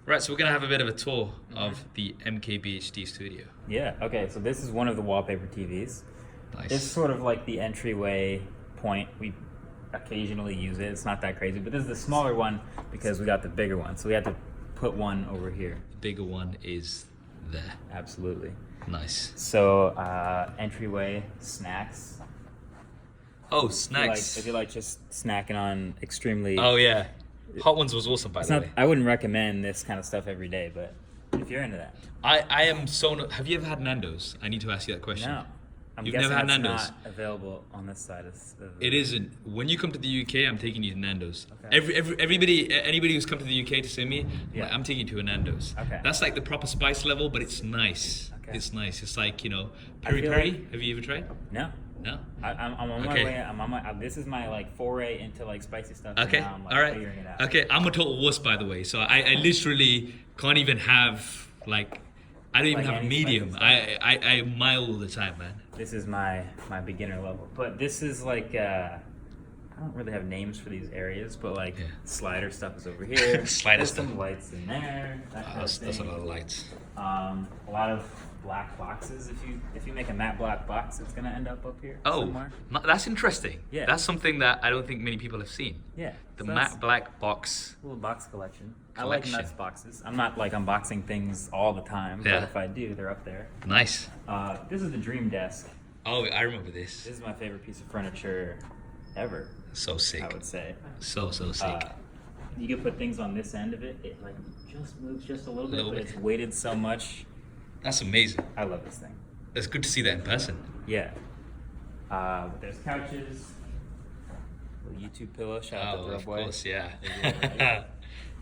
Right, so we're gonna have a bit of a tour of the MKBHD studio. Yeah, okay, so this is one of the wallpaper TVs. Nice. It's sort of like the entryway point. We occasionally use it. It's not that crazy, but this is the smaller one because we got the bigger one. So we had to put one over here. The bigger one is there. Absolutely. Nice. So entryway, snacks. Oh, snacks. If you like just snacking on extremely... Oh yeah. Hot Ones was awesome, by the way. I wouldn't recommend this kind of stuff every day, but if you're into that. I am so... Have you ever had Nando's? I need to ask you that question. No. You've never had Nando's? Not available on this side of the... It isn't. When you come to the UK, I'm taking you to Nando's. Okay. Anybody who's come to the UK to see me, Yeah. I'm taking you to a Nando's. Okay. That's like the proper spice level, but it's nice. Okay. It's nice. It's like, peri feel peri. like- Have you ever tried? No. No? I'm on my Okay. way. I'm on my. This is my like foray into like spicy stuff. Okay, And now I'm, like, all right. figuring it out. Okay, I'm a total wuss, by the way. So I literally can't even have, like, I don't even Like have any medium. spicy I mild all the time, man. This is my beginner level, but this is like I don't really have names for these areas, but like Yeah. slider stuff is over here. Slider There's stuff. some lights in there. That kind That's of a thing. lot of lights. A lot of black boxes. If you make a matte black box, it's gonna end up here Oh, somewhere. that's interesting. Yeah. That's something that I don't think many people have seen. Yeah. The so that's matte black box. a little box collection. I Collection. like nuts boxes. I'm not like unboxing things all the time, Yeah. but if I do, they're up there. Nice. This is the Dream Desk. Oh, I remember this. This is my favorite piece of furniture ever, So sick. I would say. So sick. You can put things on this end of it. It like just moves just a little bit, Little but bit. it's weighted so much. That's amazing. I love this thing. It's good to see that in person. Yeah. But there's couches. Little YouTube pillow. Shout out Oh, to of Bro Boy. course, yeah.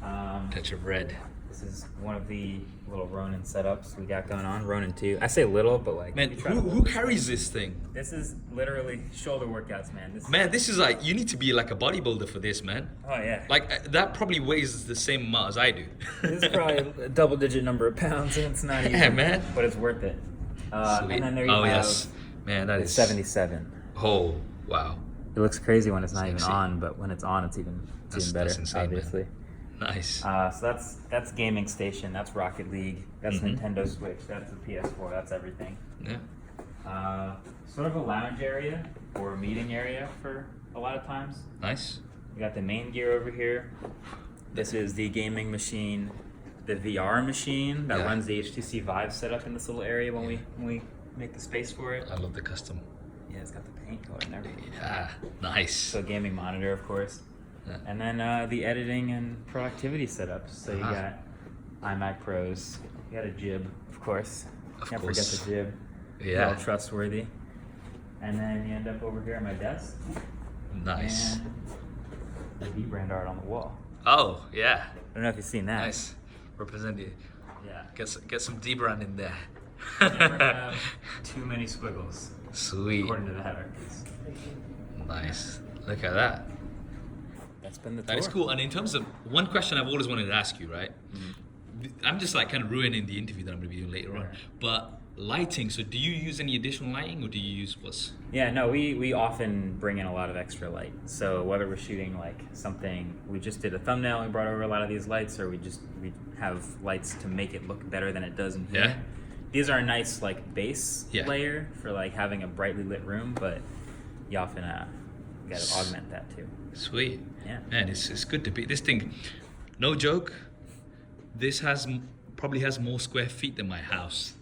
Um, Touch of red. this is one of the little Ronin setups we got going on. Ronin 2. I say little, but like. Man, we try to who hold it. carries this thing? This is literally shoulder workouts, man. Man, this is like, you need to be like a bodybuilder for this, man. Oh yeah. Like, that probably weighs the same amount as I do. This is probably a double-digit number of pounds, and it's not Yeah, easy, man. but it's worth it. Sweet. And then there you Oh, have yes. Man, that the is... 77. Oh, wow. It looks crazy when it's not even Sexy. on, but when it's on, it's even better, That's insane, man. obviously. Nice. So that's gaming station. That's Rocket League. That's Mhm. Nintendo Switch. That's the PS4. That's everything. Yeah. Sort of a lounge area or a meeting area for a lot of times. Nice. We got the main gear over here. This is the gaming machine, the VR machine that Yeah. runs the HTC Vive setup in this little area when we make the space for it. I love the custom. Yeah, it's got the paint color and everything. Yeah. Nice. So gaming monitor, of course. Yeah. And then the editing and productivity setups. So you Uh-huh. got iMac Pros. You got a jib, of course. Of Can't course. forget the jib. Yeah. All trustworthy. And then you end up over here at my desk. Nice. And the D brand art on the wall. Oh, yeah. I don't know if you've seen that. Nice. Represent it. Yeah. Get some D brand in there. Never have too many squiggles, Sweet. according to that art piece. Nice. Look at that. That's been the tour. That is cool. And in terms of one question I've always wanted to ask you, right? I'm just like kind of ruining the interview that I'm going to be doing later on. Right. But lighting, so do you use any additional lighting or do you use what's... Yeah, no, we often bring in a lot of extra light. So whether we're shooting like something, we just did a thumbnail, we brought over a lot of these lights, or we have lights to make it look better than it does in here. Yeah. These are a nice like base Yeah. layer for like having a brightly lit room, but you often gotta augment that too. Sweet. Yeah. Man, it's good to be... This thing, no joke, this probably has more square feet than my house.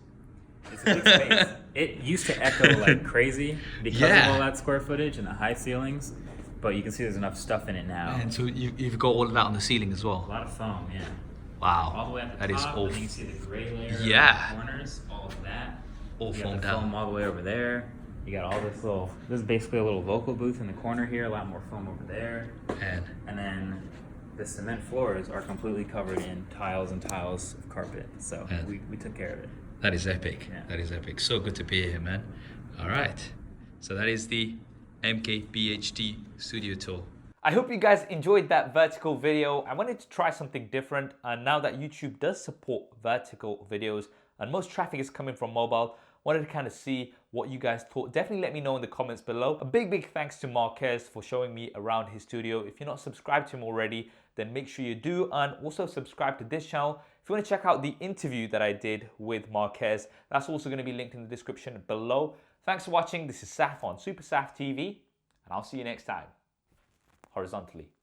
It's a big space. It used to echo like crazy because Yeah. of all that square footage and the high ceilings, but you can see there's enough stuff in it now. And so you've got all of that on the ceiling as A well. lot of foam, yeah. Wow. All the way at the That is top, all, and you can see the gray layer Yeah. in the corners, all of that. all You got foamed the foam down. all the way over there. You got all this is basically a little vocal booth in the corner here, a lot more foam over there. And then the cement floors are completely covered in tiles and tiles of carpet. So Yeah. we took care of it. That is epic. Yeah. That is epic. So good to be here, man. All right. So that is the MKBHD Studio Tour. I hope you guys enjoyed that vertical video. I wanted to try something different, and now that YouTube does support vertical videos and most traffic is coming from mobile, wanted to kind of see what you guys thought. Definitely let me know in the comments below. A big thanks to Marques for showing me around his studio. If you're not subscribed to him already, then make sure you do, and also subscribe to this channel. If you want to check out the interview that I did with Marques, that's also going to be linked in the description below. Thanks for watching. This is Saf on SuperSaf TV, and I'll see you next time, horizontally.